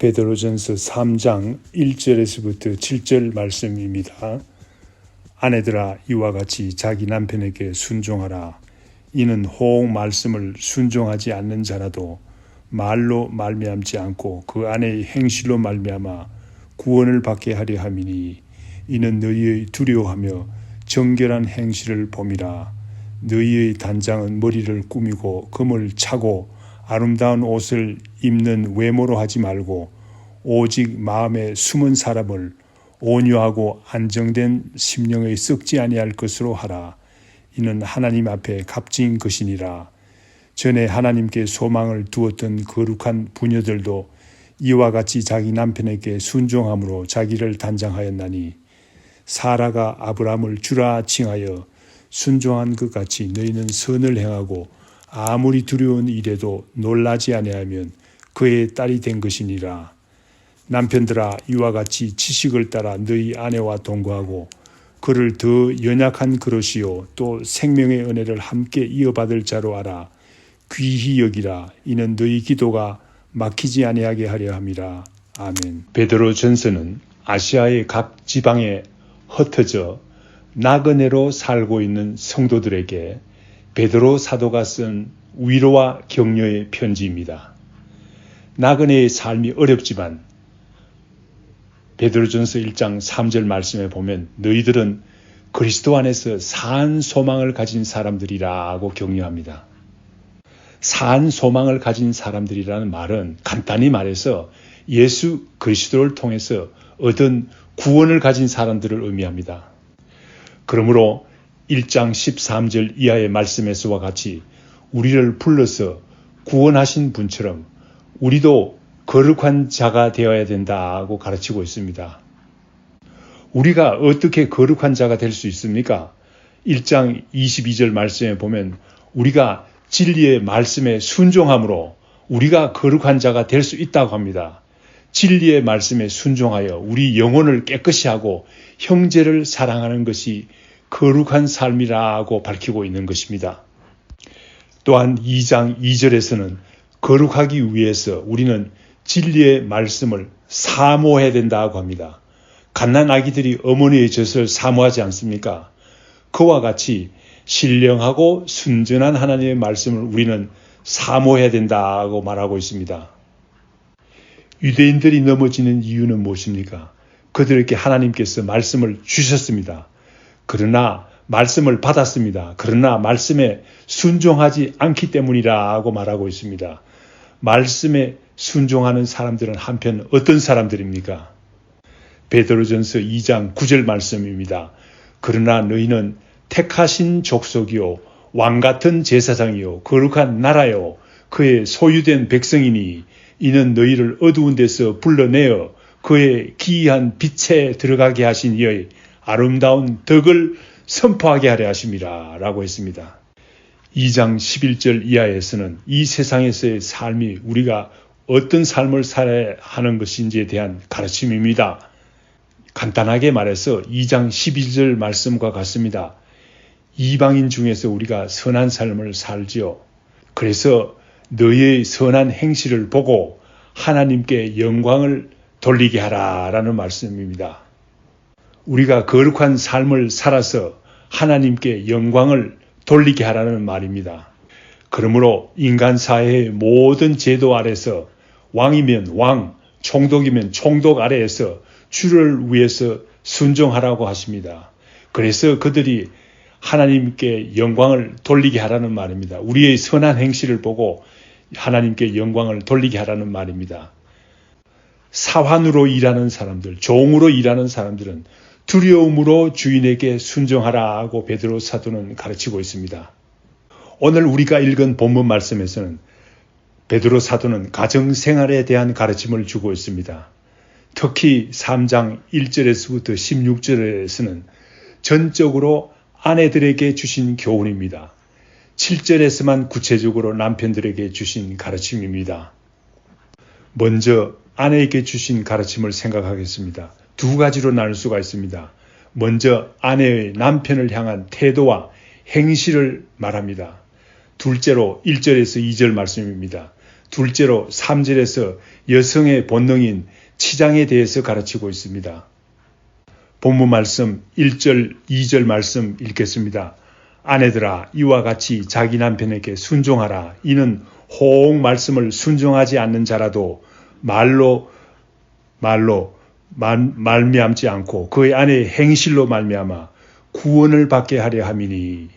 베드로전서 3장 1절에서부터 7절 말씀입니다. 아내들아 이와 같이 자기 남편에게 순종하라. 이는 혹 말씀을 순종하지 않는 자라도 말로 말미암지 않고 그 아내의 행실로 말미암아 구원을 받게 하려 함이니 이는 너희의 두려워하며 정결한 행실을 봄이라. 너희의 단장은 머리를 꾸미고 금을 차고 아름다운 옷을 입는 외모로 하지 말고 오직 마음에 숨은 사람을 온유하고 안정된 심령의 썩지 아니할 것으로 하라. 이는 하나님 앞에 값진 것이니라. 전에 하나님께 소망을 두었던 거룩한 부녀들도 이와 같이 자기 남편에게 순종함으로 자기를 단장하였나니 사라가 아브라함을 주라 칭하여 순종한 것 같이 너희는 선을 행하고 아무리 두려운 일에도 놀라지 아니하면 그의 딸이 된 것이니라. 남편들아 이와 같이 지식을 따라 너희 아내와 동거하고 그를 더 연약한 그릇이요 또 생명의 은혜를 함께 이어받을 자로 알아 귀히 여기라. 이는 너희 기도가 막히지 아니하게 하려 함이라. 아멘. 베드로전서는 아시아의 각 지방에 흩어져 나그네로 살고 있는 성도들에게 베드로 사도가 쓴 위로와 격려의 편지입니다. 나그네의 삶이 어렵지만 베드로전서 1장 3절 말씀에 보면 너희들은 그리스도 안에서 산 소망을 가진 사람들이라고 격려합니다. 산 소망을 가진 사람들이라는 말은 간단히 말해서 예수 그리스도를 통해서 얻은 구원을 가진 사람들을 의미합니다. 그러므로 1장 13절 이하의 말씀에서와 같이 우리를 불러서 구원하신 분처럼 우리도 거룩한 자가 되어야 된다고 가르치고 있습니다. 우리가 어떻게 거룩한 자가 될 수 있습니까? 1장 22절 말씀에 보면 우리가 진리의 말씀에 순종함으로 우리가 거룩한 자가 될 수 있다고 합니다. 진리의 말씀에 순종하여 우리 영혼을 깨끗이 하고 형제를 사랑하는 것이 거룩한 삶이라고 밝히고 있는 것입니다. 또한 2장 2절에서는 거룩하기 위해서 우리는 진리의 말씀을 사모해야 된다고 합니다. 갓난아기들이 어머니의 젖을 사모하지 않습니까? 그와 같이 신령하고 순전한 하나님의 말씀을 우리는 사모해야 된다고 말하고 있습니다. 유대인들이 넘어지는 이유는 무엇입니까? 그들에게 하나님께서 말씀을 주셨습니다. 그러나 말씀을 받았습니다. 그러나 말씀에 순종하지 않기 때문이라고 말하고 있습니다. 말씀에 순종하는 사람들은 한편 어떤 사람들입니까? 베드로전서 2장 9절 말씀입니다. 그러나 너희는 택하신 족속이요 왕같은 제사장이요 거룩한 나라요 그의 소유된 백성이니 이는 너희를 어두운 데서 불러내어 그의 기이한 빛에 들어가게 하신 이의 아름다운 덕을 선포하게 하려 하심이라 라고 했습니다. 2장 11절 이하에서는 이 세상에서의 삶이 우리가 어떤 삶을 살아야 하는 것인지에 대한 가르침입니다. 간단하게 말해서 2장 12절 말씀과 같습니다. 이방인 중에서 우리가 선한 삶을 살지요. 그래서 너희의 선한 행실을 보고 하나님께 영광을 돌리게 하라라는 말씀입니다. 우리가 거룩한 삶을 살아서 하나님께 영광을 돌리게 하라는 말입니다. 그러므로 인간 사회의 모든 제도 아래서 왕이면 왕, 총독이면 총독 아래에서 주를 위해서 순종하라고 하십니다. 그래서 그들이 하나님께 영광을 돌리게 하라는 말입니다. 우리의 선한 행실을 보고 하나님께 영광을 돌리게 하라는 말입니다. 사환으로 일하는 사람들, 종으로 일하는 사람들은 두려움으로 주인에게 순종하라고 베드로 사도는 가르치고 있습니다. 오늘 우리가 읽은 본문 말씀에서는 베드로 사도는 가정생활에 대한 가르침을 주고 있습니다. 특히 3장 1절에서부터 16절에서는 전적으로 아내들에게 주신 교훈입니다. 7절에서만 구체적으로 남편들에게 주신 가르침입니다. 먼저 아내에게 주신 가르침을 생각하겠습니다. 두 가지로 나눌 수가 있습니다. 먼저 아내의 남편을 향한 태도와 행실을 말합니다. 둘째로 1절에서 2절 말씀입니다. 둘째로 3절에서 여성의 본능인 치장에 대해서 가르치고 있습니다. 본문 말씀 1절, 2절 말씀 읽겠습니다. 아내들아 이와 같이 자기 남편에게 순종하라. 이는 호응 말씀을 순종하지 않는 자라도 말미암지 않고 그의 아내의 행실로 말미암아 구원을 받게 하려 함이니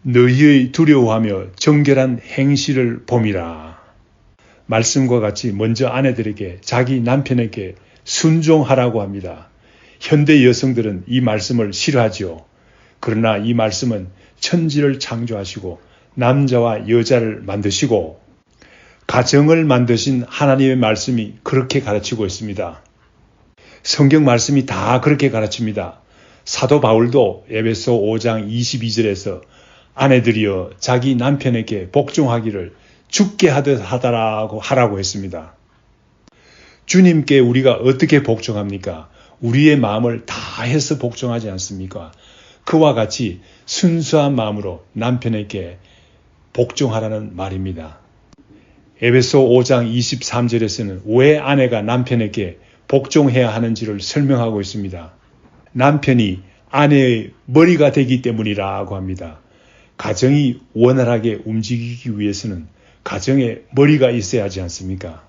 너희의 두려워하며 정결한 행실을 봄이라. 말씀과 같이 먼저 아내들에게 자기 남편에게 순종하라고 합니다. 현대 여성들은 이 말씀을 싫어하죠. 그러나 이 말씀은 천지를 창조하시고 남자와 여자를 만드시고 가정을 만드신 하나님의 말씀이 그렇게 가르치고 있습니다. 성경 말씀이 다 그렇게 가르칩니다. 사도 바울도 에베소 5장 22절에서 아내들이여 자기 남편에게 복종하기를 죽게 하듯 하라고 했습니다. 주님께 우리가 어떻게 복종합니까? 우리의 마음을 다해서 복종하지 않습니까? 그와 같이 순수한 마음으로 남편에게 복종하라는 말입니다. 에베소 5장 23절에서는 왜 아내가 남편에게 복종해야 하는지를 설명하고 있습니다. 남편이 아내의 머리가 되기 때문이라고 합니다. 가정이 원활하게 움직이기 위해서는 가정에 머리가 있어야 하지 않습니까?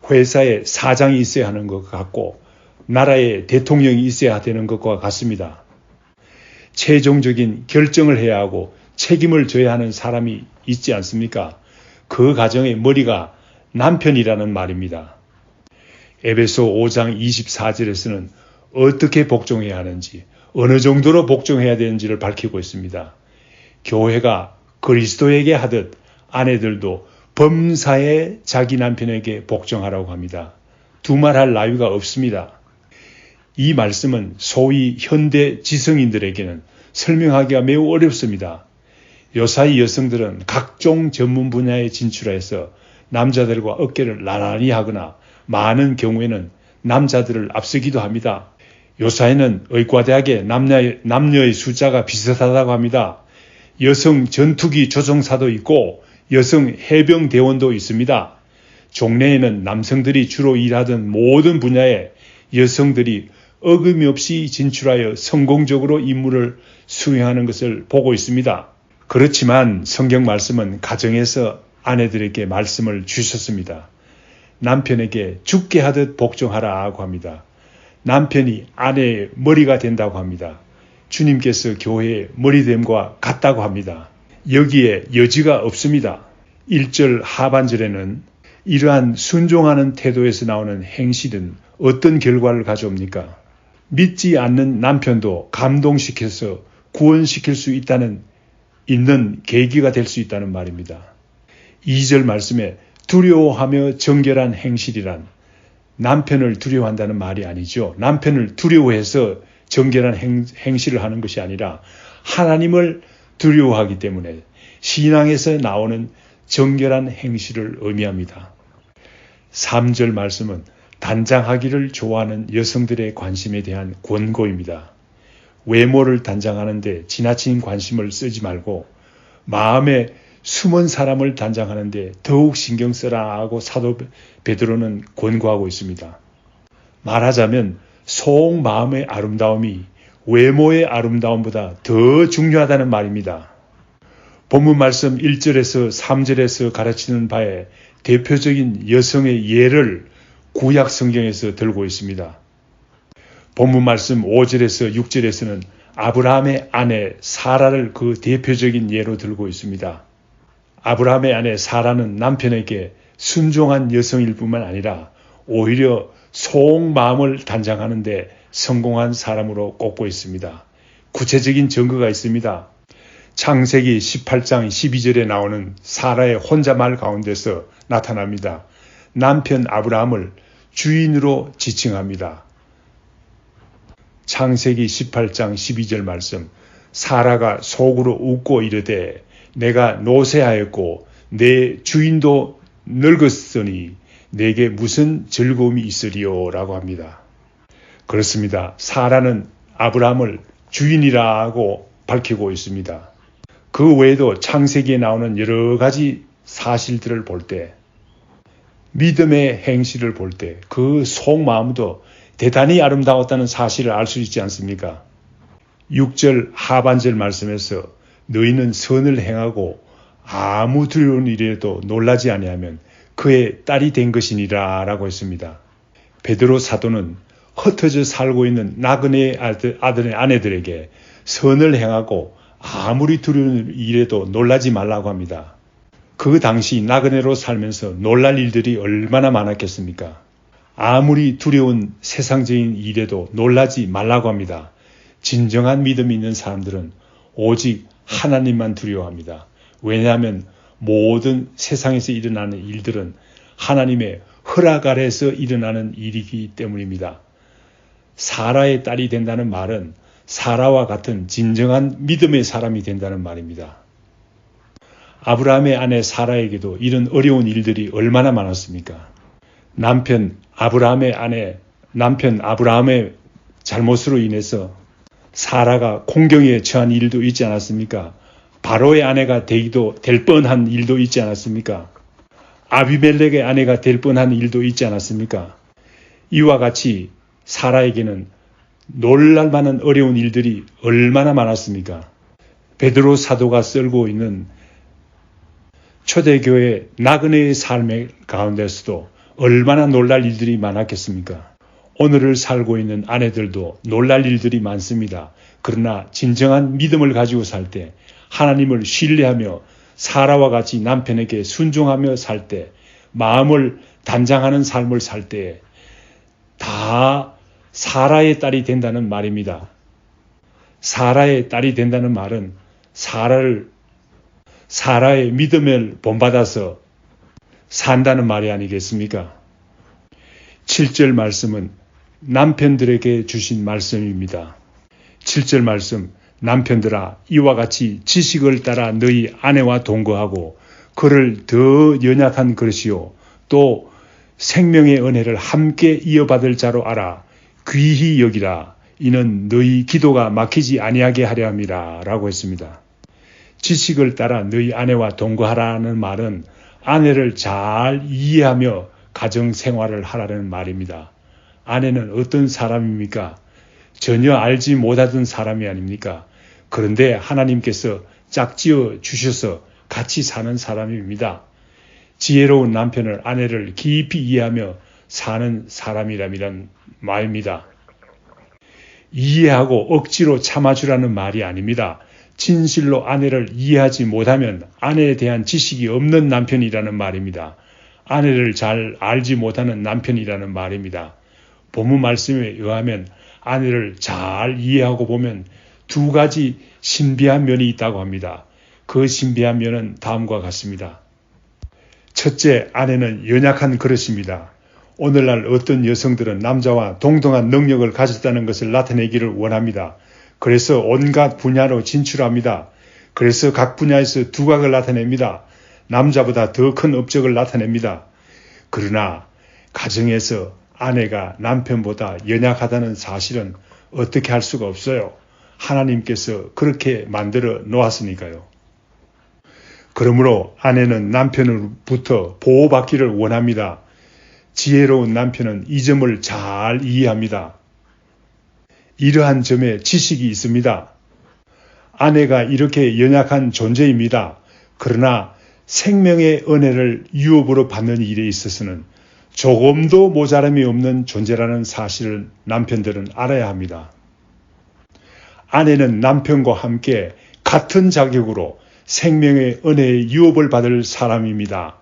회사에 사장이 있어야 하는 것 같고 나라에 대통령이 있어야 되는 것과 같습니다. 최종적인 결정을 해야 하고 책임을 져야 하는 사람이 있지 않습니까? 그 가정의 머리가 남편이라는 말입니다. 에베소 5장 24절에서는 어떻게 복종해야 하는지, 어느 정도로 복종해야 되는지를 밝히고 있습니다. 교회가 그리스도에게 하듯 아내들도 범사에 자기 남편에게 복종하라고 합니다. 두말할 나위가 없습니다. 이 말씀은 소위 현대 지성인들에게는 설명하기가 매우 어렵습니다. 요사이 여성들은 각종 전문 분야에 진출해서 남자들과 어깨를 나란히 하거나 많은 경우에는 남자들을 앞서기도 합니다. 요사이는 의과대학의 남녀의 숫자가 비슷하다고 합니다. 여성 전투기 조종사도 있고 여성 해병대원도 있습니다. 종래에는 남성들이 주로 일하던 모든 분야에 여성들이 어김없이 진출하여 성공적으로 임무를 수행하는 것을 보고 있습니다. 그렇지만 성경 말씀은 가정에서 아내들에게 말씀을 주셨습니다. 남편에게 죽게 하듯 복종하라고 합니다. 남편이 아내의 머리가 된다고 합니다. 주님께서 교회의 머리됨과 같다고 합니다. 여기에 여지가 없습니다. 1절 하반절에는 이러한 순종하는 태도에서 나오는 행실은 어떤 결과를 가져옵니까? 믿지 않는 남편도 감동시켜서 구원시킬 수 있는 계기가 될 수 있다는 말입니다. 2절 말씀에 두려워하며 정결한 행실이란 남편을 두려워한다는 말이 아니죠. 남편을 두려워해서 정결한 행실을 하는 것이 아니라 하나님을 두려워하기 때문에 신앙에서 나오는 정결한 행실을 의미합니다. 3절 말씀은 단장하기를 좋아하는 여성들의 관심에 대한 권고입니다. 외모를 단장하는데 지나친 관심을 쓰지 말고 마음에 숨은 사람을 단장하는데 더욱 신경 쓰라 하고 사도 베드로는 권고하고 있습니다. 말하자면 속 마음의 아름다움이 외모의 아름다움보다 더 중요하다는 말입니다. 본문 말씀 1절에서 3절에서 가르치는 바에 대표적인 여성의 예를 구약 성경에서 들고 있습니다. 본문 말씀 5절에서 6절에서는 아브라함의 아내 사라를 그 대표적인 예로 들고 있습니다. 아브라함의 아내 사라는 남편에게 순종한 여성일 뿐만 아니라 오히려 속 마음을 단장하는 데 성공한 사람으로 꼽고 있습니다. 구체적인 증거가 있습니다. 창세기 18장 12절에 나오는 사라의 혼잣말 가운데서 나타납니다. 남편 아브라함을 주인으로 지칭합니다. 창세기 18장 12절 말씀, 사라가 속으로 웃고 이르되 내가 노쇠하였고 내 주인도 늙었으니 내게 무슨 즐거움이 있으리요 라고 합니다. 그렇습니다. 사라는 아브라함을 주인이라고 밝히고 있습니다. 그 외에도 창세기에 나오는 여러 가지 사실들을 볼 때, 믿음의 행실을 볼 때 그 속마음도 대단히 아름다웠다는 사실을 알 수 있지 않습니까? 6절 하반절 말씀에서 너희는 선을 행하고 아무 두려운 일에도 놀라지 아니하면 그의 딸이 된 것이니라 라고 했습니다. 베드로 사도는 흩어져 살고 있는 나그네의 아들의 아내들에게 선을 행하고 아무리 두려운 일에도 놀라지 말라고 합니다. 그 당시 나그네로 살면서 놀랄 일들이 얼마나 많았겠습니까? 아무리 두려운 세상적인 일에도 놀라지 말라고 합니다. 진정한 믿음이 있는 사람들은 오직 하나님만 두려워합니다. 왜냐하면 모든 세상에서 일어나는 일들은 하나님의 허락 아래에서 일어나는 일이기 때문입니다. 사라의 딸이 된다는 말은 사라와 같은 진정한 믿음의 사람이 된다는 말입니다. 아브라함의 아내 사라에게도 이런 어려운 일들이 얼마나 많았습니까? 남편 아브라함의 잘못으로 인해서 사라가 공경에 처한 일도 있지 않았습니까? 바로의 아내가 될 뻔한 일도 있지 않았습니까? 아비멜렉의 아내가 될 뻔한 일도 있지 않았습니까? 이와 같이 사라에게는 놀랄 만한 어려운 일들이 얼마나 많았습니까? 베드로 사도가 썰고 있는 초대교회 나그네의 삶의 가운데서도 얼마나 놀랄 일들이 많았겠습니까? 오늘을 살고 있는 아내들도 놀랄 일들이 많습니다. 그러나 진정한 믿음을 가지고 살 때, 하나님을 신뢰하며 사라와 같이 남편에게 순종하며 살 때, 마음을 단장하는 삶을 살 때 다 사라의 딸이 된다는 말입니다. 사라의 딸이 된다는 말은 사라의 믿음을 본받아서 산다는 말이 아니겠습니까? 7절 말씀은 남편들에게 주신 말씀입니다. 7절 말씀, 남편들아 이와 같이 지식을 따라 너희 아내와 동거하고 그를 더 연약한 그릇이요 또 생명의 은혜를 함께 이어받을 자로 알아 귀히 여기라. 이는 너희 기도가 막히지 아니하게 하려 함이라 라고 했습니다. 지식을 따라 너희 아내와 동거하라는 말은 아내를 잘 이해하며 가정생활을 하라는 말입니다. 아내는 어떤 사람입니까? 전혀 알지 못하던 사람이 아닙니까? 그런데 하나님께서 짝지어 주셔서 같이 사는 사람입니다. 지혜로운 남편을 아내를 깊이 이해하며 사는 사람이라는 말입니다. 이해하고 억지로 참아주라는 말이 아닙니다. 진실로 아내를 이해하지 못하면 아내에 대한 지식이 없는 남편이라는 말입니다. 아내를 잘 알지 못하는 남편이라는 말입니다. 본문 말씀에 의하면 아내를 잘 이해하고 보면 두 가지 신비한 면이 있다고 합니다. 그 신비한 면은 다음과 같습니다. 첫째, 아내는 연약한 그릇입니다. 오늘날 어떤 여성들은 남자와 동등한 능력을 가졌다는 것을 나타내기를 원합니다. 그래서 온갖 분야로 진출합니다. 그래서 각 분야에서 두각을 나타냅니다. 남자보다 더 큰 업적을 나타냅니다. 그러나 가정에서 아내가 남편보다 연약하다는 사실은 어떻게 할 수가 없어요. 하나님께서 그렇게 만들어 놓았으니까요. 그러므로 아내는 남편으로부터 보호받기를 원합니다. 지혜로운 남편은 이 점을 잘 이해합니다. 이러한 점에 지식이 있습니다. 아내가 이렇게 연약한 존재입니다. 그러나 생명의 은혜를 유업으로 받는 일에 있어서는 조금도 모자람이 없는 존재라는 사실을 남편들은 알아야 합니다. 아내는 남편과 함께 같은 자격으로 생명의 은혜의 유업을 받을 사람입니다.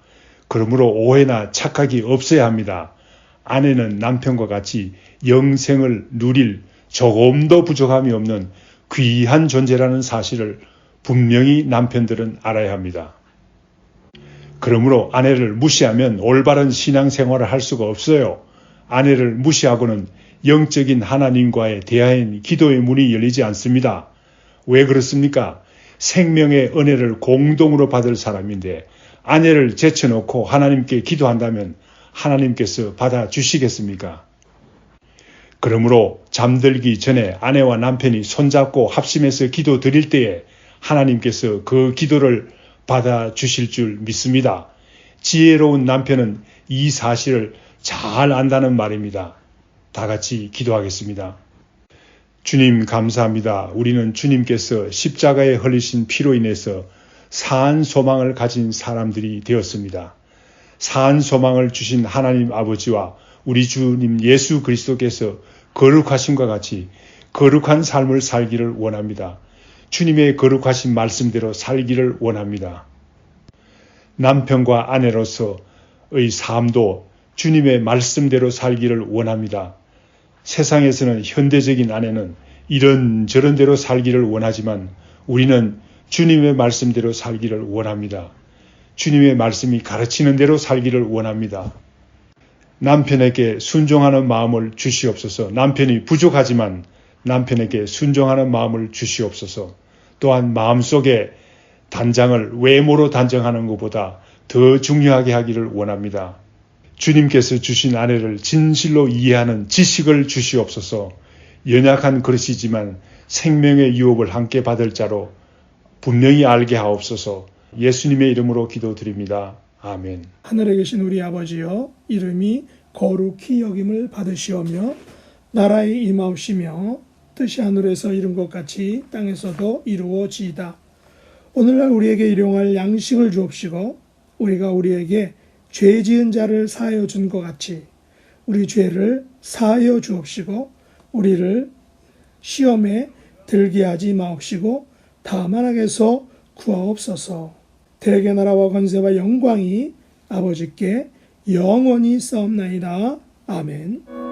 그러므로 오해나 착각이 없어야 합니다. 아내는 남편과 같이 영생을 누릴 조금도 부족함이 없는 귀한 존재라는 사실을 분명히 남편들은 알아야 합니다. 그러므로 아내를 무시하면 올바른 신앙생활을 할 수가 없어요. 아내를 무시하고는 영적인 하나님과의 대화인 기도의 문이 열리지 않습니다. 왜 그렇습니까? 생명의 은혜를 공동으로 받을 사람인데 아내를 제쳐놓고 하나님께 기도한다면 하나님께서 받아주시겠습니까? 그러므로 잠들기 전에 아내와 남편이 손잡고 합심해서 기도 드릴 때에 하나님께서 그 기도를 받아주실 줄 믿습니다. 지혜로운 남편은 이 사실을 잘 안다는 말입니다. 다 같이 기도하겠습니다. 주님 감사합니다. 우리는 주님께서 십자가에 흘리신 피로 인해서 사한 소망을 가진 사람들이 되었습니다. 사한 소망을 주신 하나님 아버지와 우리 주님 예수 그리스도께서 거룩하심과 같이 거룩한 삶을 살기를 원합니다. 주님의 거룩하신 말씀대로 살기를 원합니다. 남편과 아내로서의 삶도 주님의 말씀대로 살기를 원합니다. 세상에서는 현대적인 아내는 이런저런 대로 살기를 원하지만 우리는 주님의 말씀대로 살기를 원합니다. 주님의 말씀이 가르치는 대로 살기를 원합니다. 남편에게 순종하는 마음을 주시옵소서. 남편이 부족하지만 남편에게 순종하는 마음을 주시옵소서. 또한 마음속에 단장을 외모로 단정하는 것보다 더 중요하게 하기를 원합니다. 주님께서 주신 아내를 진실로 이해하는 지식을 주시옵소서. 연약한 그릇이지만 생명의 유업을 함께 받을 자로 분명히 알게 하옵소서. 예수님의 이름으로 기도드립니다. 아멘. 하늘에 계신 우리 아버지여, 이름이 거룩히 여김을 받으시오며 나라의 임하옵시며 뜻이 하늘에서 이룬 것 같이 땅에서도 이루어지이다. 오늘날 우리에게 일용할 양식을 주옵시고 우리가 우리에게 죄 지은 자를 사하여 준 것 같이 우리 죄를 사하여 주옵시고 우리를 시험에 들게 하지 마옵시고 다만 악에서 구하옵소서. 대개 나라와 권세와 영광이 아버지께 영원히 싸움나이다. 아멘.